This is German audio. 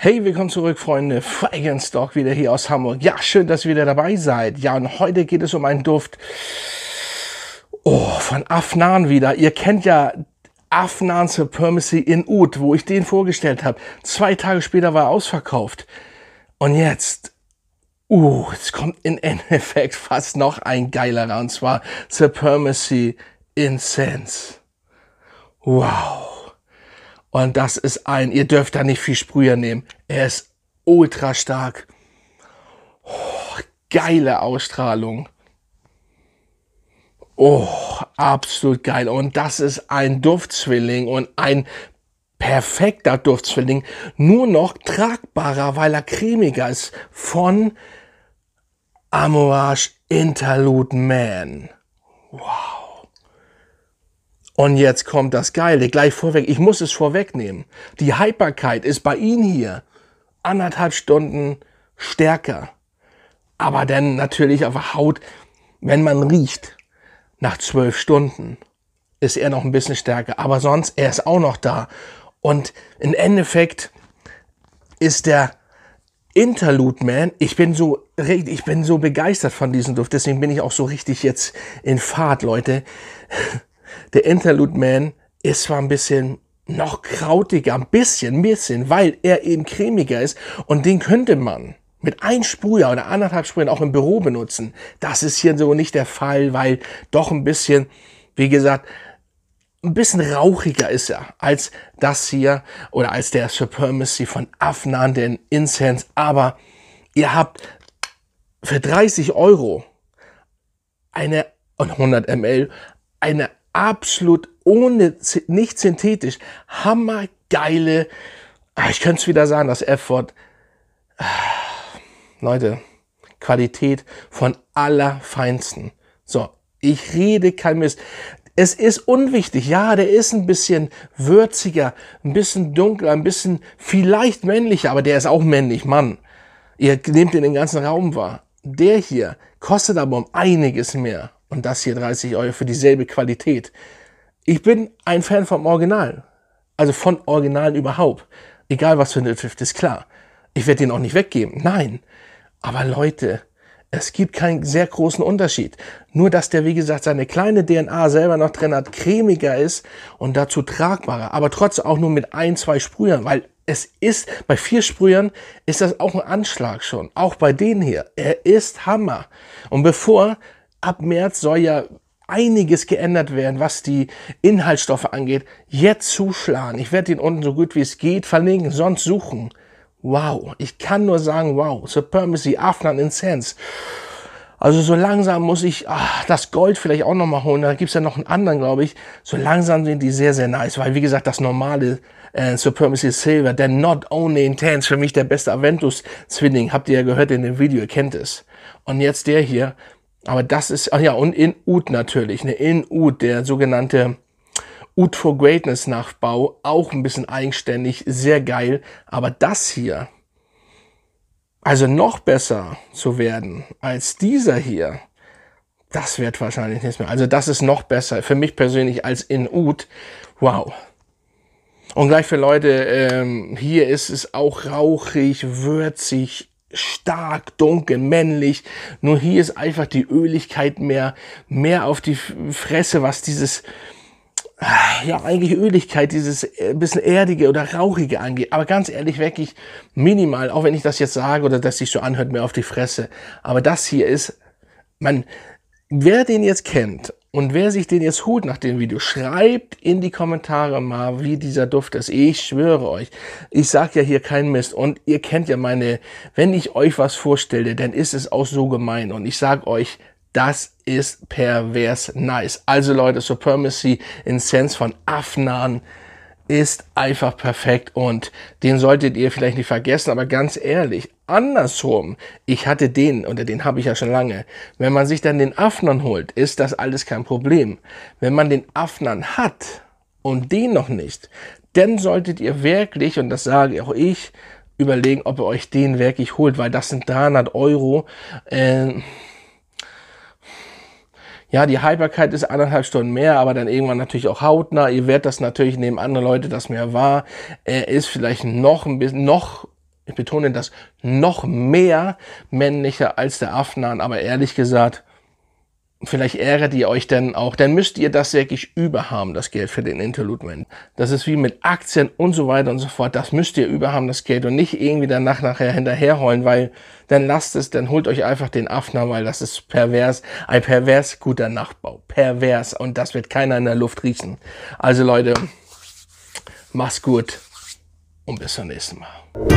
Hey, willkommen zurück, Freunde. Fragrance wieder hier aus Hamburg. Ja, schön, dass ihr wieder dabei seid. Ja, und heute geht es um einen Duft von Afnan wieder. Ihr kennt ja Afnan Supremacy in Oud, wo ich den vorgestellt habe. 2 Tage später war er ausverkauft. Und jetzt kommt im Endeffekt fast noch ein geilerer, und zwar Supremacy Incense. Wow. Und das ist ihr dürft da nicht viel Sprüher nehmen. Er ist ultra stark. Geile Ausstrahlung. Absolut geil. Und das ist ein Duftzwilling und ein perfekter Duftzwilling. Nur noch tragbarer, weil er cremiger ist. Von Amouage Interlude Man. Wow. Und jetzt kommt das Geile, gleich vorweg, ich muss es vorwegnehmen. Die Haltbarkeit ist bei Ihnen hier 1,5 Stunden stärker. Aber dann natürlich auf der Haut, wenn man riecht, nach 12 Stunden ist er noch ein bisschen stärker. Aber sonst, er ist auch noch da. Und im Endeffekt ist der Interlude Man, ich bin so begeistert von diesem Duft, deswegen bin ich auch so richtig jetzt in Fahrt, Leute. Der Interlude Man ist zwar ein bisschen noch krautiger, ein bisschen, weil er eben cremiger ist und den könnte man mit 1 Sprüher oder 1,5 Sprühern auch im Büro benutzen. Das ist hier so nicht der Fall, weil doch ein bisschen, wie gesagt, ein bisschen rauchiger ist er als das hier oder als der Supremacy von Afnan, den Incense. Aber ihr habt für 30 € eine und 100 ml eine absolut nicht synthetisch, hammergeile, ich könnte es wieder sagen, das F-Wort, Leute, Qualität von allerfeinsten. So, ich rede kein Mist. Es ist unwichtig, ja, der ist ein bisschen würziger, ein bisschen dunkler, ein bisschen vielleicht männlicher, aber der ist auch männlich, Mann. Ihr nehmt den ganzen Raum wahr. Der hier kostet aber um einiges mehr. Und das hier 30 € für dieselbe Qualität. Ich bin ein Fan vom Original. Also von Originalen überhaupt. Egal was für eine Duft, ist klar. Ich werde den auch nicht weggeben. Nein. Aber Leute, es gibt keinen sehr großen Unterschied. Nur, dass der, wie gesagt, seine kleine DNA selber noch drin hat, cremiger ist und dazu tragbarer. Aber trotzdem auch nur mit 1, 2 Sprühern. Weil es ist, bei 4 Sprühern ist das auch ein Anschlag schon. Auch bei denen hier. Er ist Hammer. Und ab März soll ja einiges geändert werden, was die Inhaltsstoffe angeht. Jetzt zuschlagen. Ich werde den unten so gut wie es geht verlinken, sonst suchen. Wow, ich kann nur sagen, wow. Supremacy, Afnan Incense. Also so langsam muss ich das Gold vielleicht auch nochmal holen. Da gibt es ja noch einen anderen, glaube ich. So langsam sind die sehr, sehr nice. Weil, wie gesagt, das normale Supremacy Silver, der Not Only Intense, für mich der beste Aventus-Zwilling. Habt ihr ja gehört in dem Video, ihr kennt es. Und jetzt der hier. Aber das ist, ach ja, und in Oud natürlich, ne, in Oud, der sogenannte Oud for Greatness Nachbau, auch ein bisschen eigenständig, sehr geil. Aber das hier, also noch besser zu werden als dieser hier, das wird wahrscheinlich nichts mehr. Also das ist noch besser, für mich persönlich, als in Oud. Wow. Und gleich für Leute, hier ist es auch rauchig, würzig, stark, dunkel, männlich. Nur hier ist einfach die Öligkeit mehr auf die Fresse, was dieses, ja eigentlich Öligkeit, dieses bisschen erdige oder rauchige angeht. Aber ganz ehrlich, wirklich minimal, auch wenn ich das jetzt sage oder dass sich so anhört, mehr auf die Fresse. Aber das hier ist, wer den jetzt kennt und wer sich den jetzt holt nach dem Video, schreibt in die Kommentare mal, wie dieser Duft ist. Ich schwöre euch, ich sage ja hier keinen Mist. Und ihr kennt ja wenn ich euch was vorstelle, dann ist es auch so gemein. Und ich sage euch, das ist pervers nice. Also Leute, Supremacy Incense von Afnan ist einfach perfekt und den solltet ihr vielleicht nicht vergessen, aber ganz ehrlich, andersrum, ich hatte den habe ich ja schon lange. Wenn man sich dann den Afnan holt, ist das alles kein Problem. Wenn man den Afnan hat und den noch nicht, dann solltet ihr wirklich, und das sage auch ich, überlegen, ob ihr euch den wirklich holt, weil das sind 300 €. Ja, die Haltbarkeit ist 1,5 Stunden mehr, aber dann irgendwann natürlich auch hautnah. Ihr werdet das natürlich, nehmen andere Leute das mehr wahr. Er ist vielleicht noch ein bisschen, noch ich betone das, noch mehr männlicher als der Afnan, aber ehrlich gesagt, vielleicht ärgert ihr euch denn auch, dann müsst ihr das wirklich überhaben, das Geld für den Interlude-Man. Das ist wie mit Aktien und so weiter und so fort, das müsst ihr überhaben, das Geld, und nicht irgendwie danach nachher hinterherheulen, weil dann lasst es, dann holt euch einfach den Afnan, weil das ist pervers, ein pervers guter Nachbau, pervers, und das wird keiner in der Luft riechen. Also Leute, macht's gut und bis zum nächsten Mal.